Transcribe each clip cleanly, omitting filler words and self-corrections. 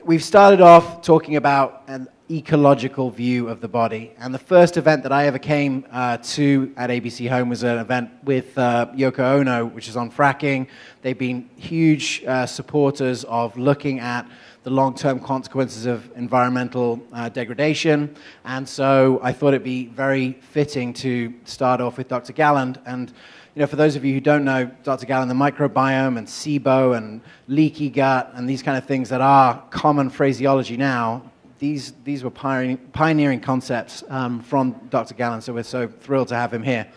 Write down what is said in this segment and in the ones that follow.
we've started off talking about an ecological view of the body. And the first event that I ever came to at ABC Home was an event with Yoko Ono, which is on fracking. They've been huge supporters of looking at the long-term consequences of environmental degradation. And so I thought it'd be very fitting to start off with Dr. Galland. And you know, for those of you who don't know Dr. Galland, the microbiome and SIBO and leaky gut and these kind of things that are common phraseology now, these were pioneering concepts from Dr. Galland, so we're so thrilled to have him here.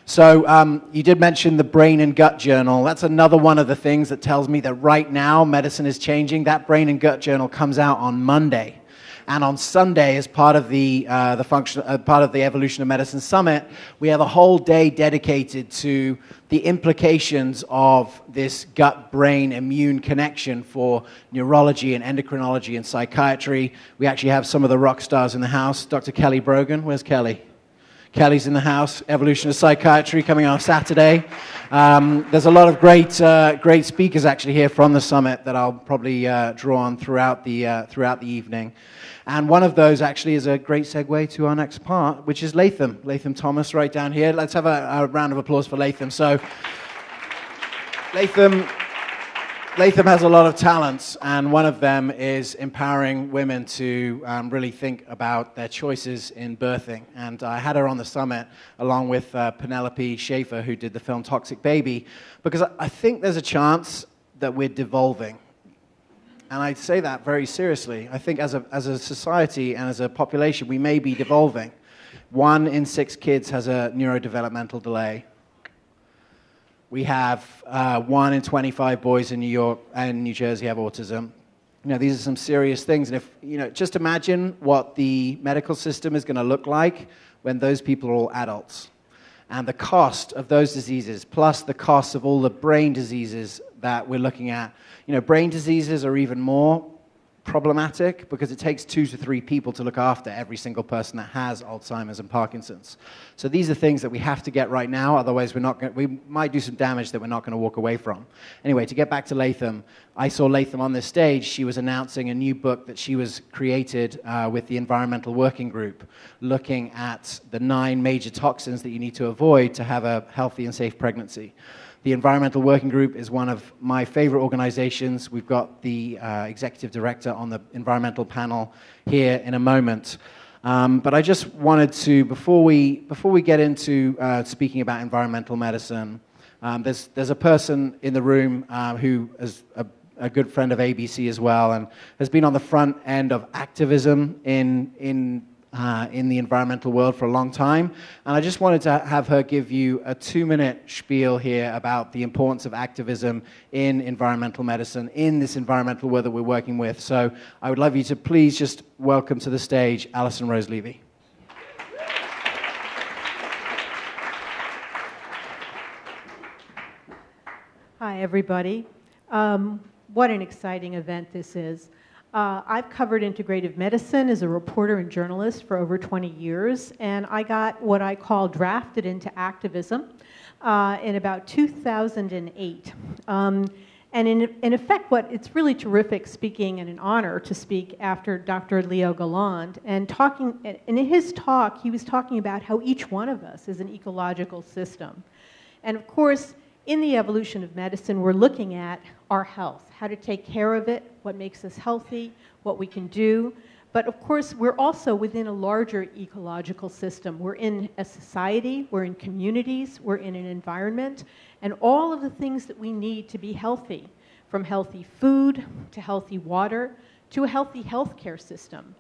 So you did mention the Brain and Gut Journal. That's another one of the things that tells me that right now medicine is changing. That Brain and Gut Journal comes out on Monday. And on Sunday, as part of the Evolution of Medicine Summit, we have a whole day dedicated to the implications of this gut-brain immune connection for neurology and endocrinology and psychiatry. We actually have some of the rock stars in the house. Dr. Kelly Brogan, where's Kelly? Kelly's in the house. Evolution of Psychiatry coming on Saturday. There's a lot of great speakers actually here from the summit that I'll probably draw on throughout the evening. And one of those actually is a great segue to our next part, which is Latham. Latham Thomas right down here. Let's have a round of applause for Latham. So Latham has a lot of talents, and one of them is empowering women to really think about their choices in birthing. And I had her on the summit along with Penelope Schaefer, who did the film Toxic Baby, because I think there's a chance that we're devolving. And I say that very seriously. I think as a society and as a population, we may be devolving. 1 in 6 kids has a neurodevelopmental delay. We have 1 in 25 boys in New York and New Jersey have autism. You know, these are some serious things. And if, you know, just imagine what the medical system is going to look like when those people are all adults. And the cost of those diseases, plus the cost of all the brain diseases that we're looking at. You know, brain diseases are even more problematic because it takes 2 to 3 people to look after every single person that has Alzheimer's and Parkinson's. So these are things that we have to get right now, otherwise we might do some damage that we're not going to walk away from. Anyway, to get back to Latham, I saw Latham on this stage. She was announcing a new book that she was created with the Environmental Working Group, looking at the 9 major toxins that you need to avoid to have a healthy and safe pregnancy. The Environmental Working Group is one of my favorite organizations. We've got the executive director on the environmental panel here in a moment. But I just wanted to, before we get into speaking about environmental medicine, there's a person in the room who is a good friend of ABC as well and has been on the front end of activism in the environmental world for a long time. And I just wanted to have her give you a 2-minute spiel here about the importance of activism in environmental medicine, in this environmental world that we're working with. So I would love you to please just welcome to the stage Alison Rose Levy. Hi, everybody. What an exciting event this is. I've covered integrative medicine as a reporter and journalist for over 20 years, and I got what I call drafted into activism in about 2008. And in effect, it's really terrific speaking and an honor to speak after Dr. Leo Galland. And in his talk, he was talking about how each one of us is an ecological system. And of course, in the evolution of medicine, we're looking at our health, how to take care of it, what makes us healthy, what we can do. But of course, we're also within a larger ecological system. We're in a society, we're in communities, we're in an environment, and all of the things that we need to be healthy, from healthy food to healthy water to a healthy healthcare system,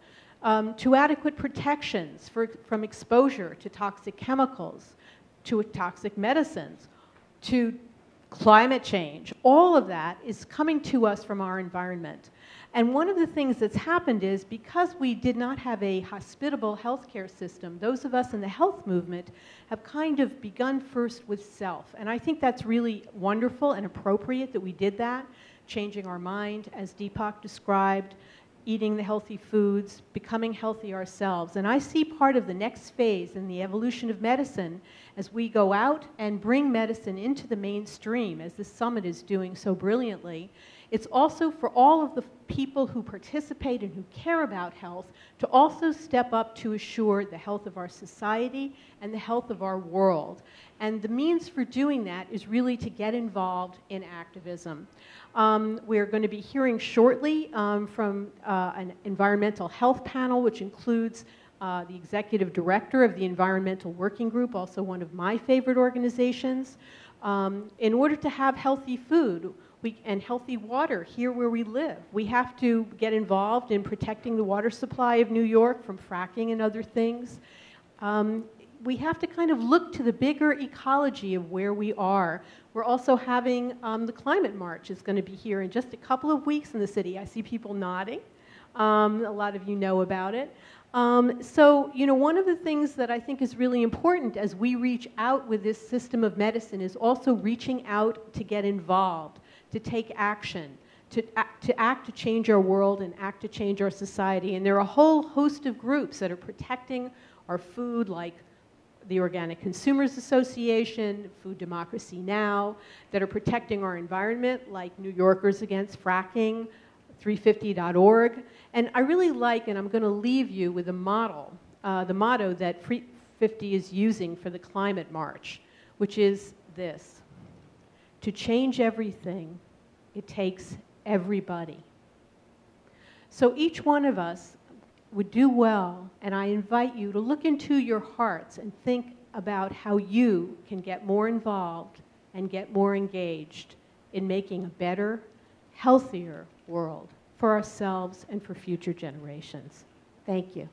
to adequate protections from exposure to toxic chemicals, to toxic medicines, to climate change. All of that is coming to us from our environment. And one of the things that's happened is because we did not have a hospitable healthcare system, those of us in the health movement have kind of begun first with self. And I think that's really wonderful and appropriate that we did that, changing our mind, as Deepak described, eating the healthy foods, becoming healthy ourselves. And I see part of the next phase in the evolution of medicine as we go out and bring medicine into the mainstream, as the summit is doing so brilliantly, It's also for all of the people who participate and who care about health to also step up to assure the health of our society and the health of our world. And the means for doing that is really to get involved in activism. We're going to be hearing shortly from an environmental health panel, which includes the executive director of the Environmental Working Group, also one of my favorite organizations. In order to have healthy food and healthy water here where we live, we have to get involved in protecting the water supply of New York from fracking and other things. We have to kind of look to the bigger ecology of where we are. We're also having the climate march is going to be here in just a couple of weeks in the city. I see people nodding. A lot of you know about it. So, you know, one of the things that I think is really important as we reach out with this system of medicine is also reaching out to get involved, to take action, to act to change our world and act to change our society. And there are a whole host of groups that are protecting our food, like the Organic Consumers Association, Food Democracy Now!, that are protecting our environment, like New Yorkers Against Fracking, 350.org. And I really like, and I'm going to leave you with the motto that 350 is using for the climate march, which is this: to change everything, it takes everybody. So each one of us would do well, and I invite you to look into your hearts and think about how you can get more involved and get more engaged in making a better, healthier world for ourselves and for future generations. Thank you.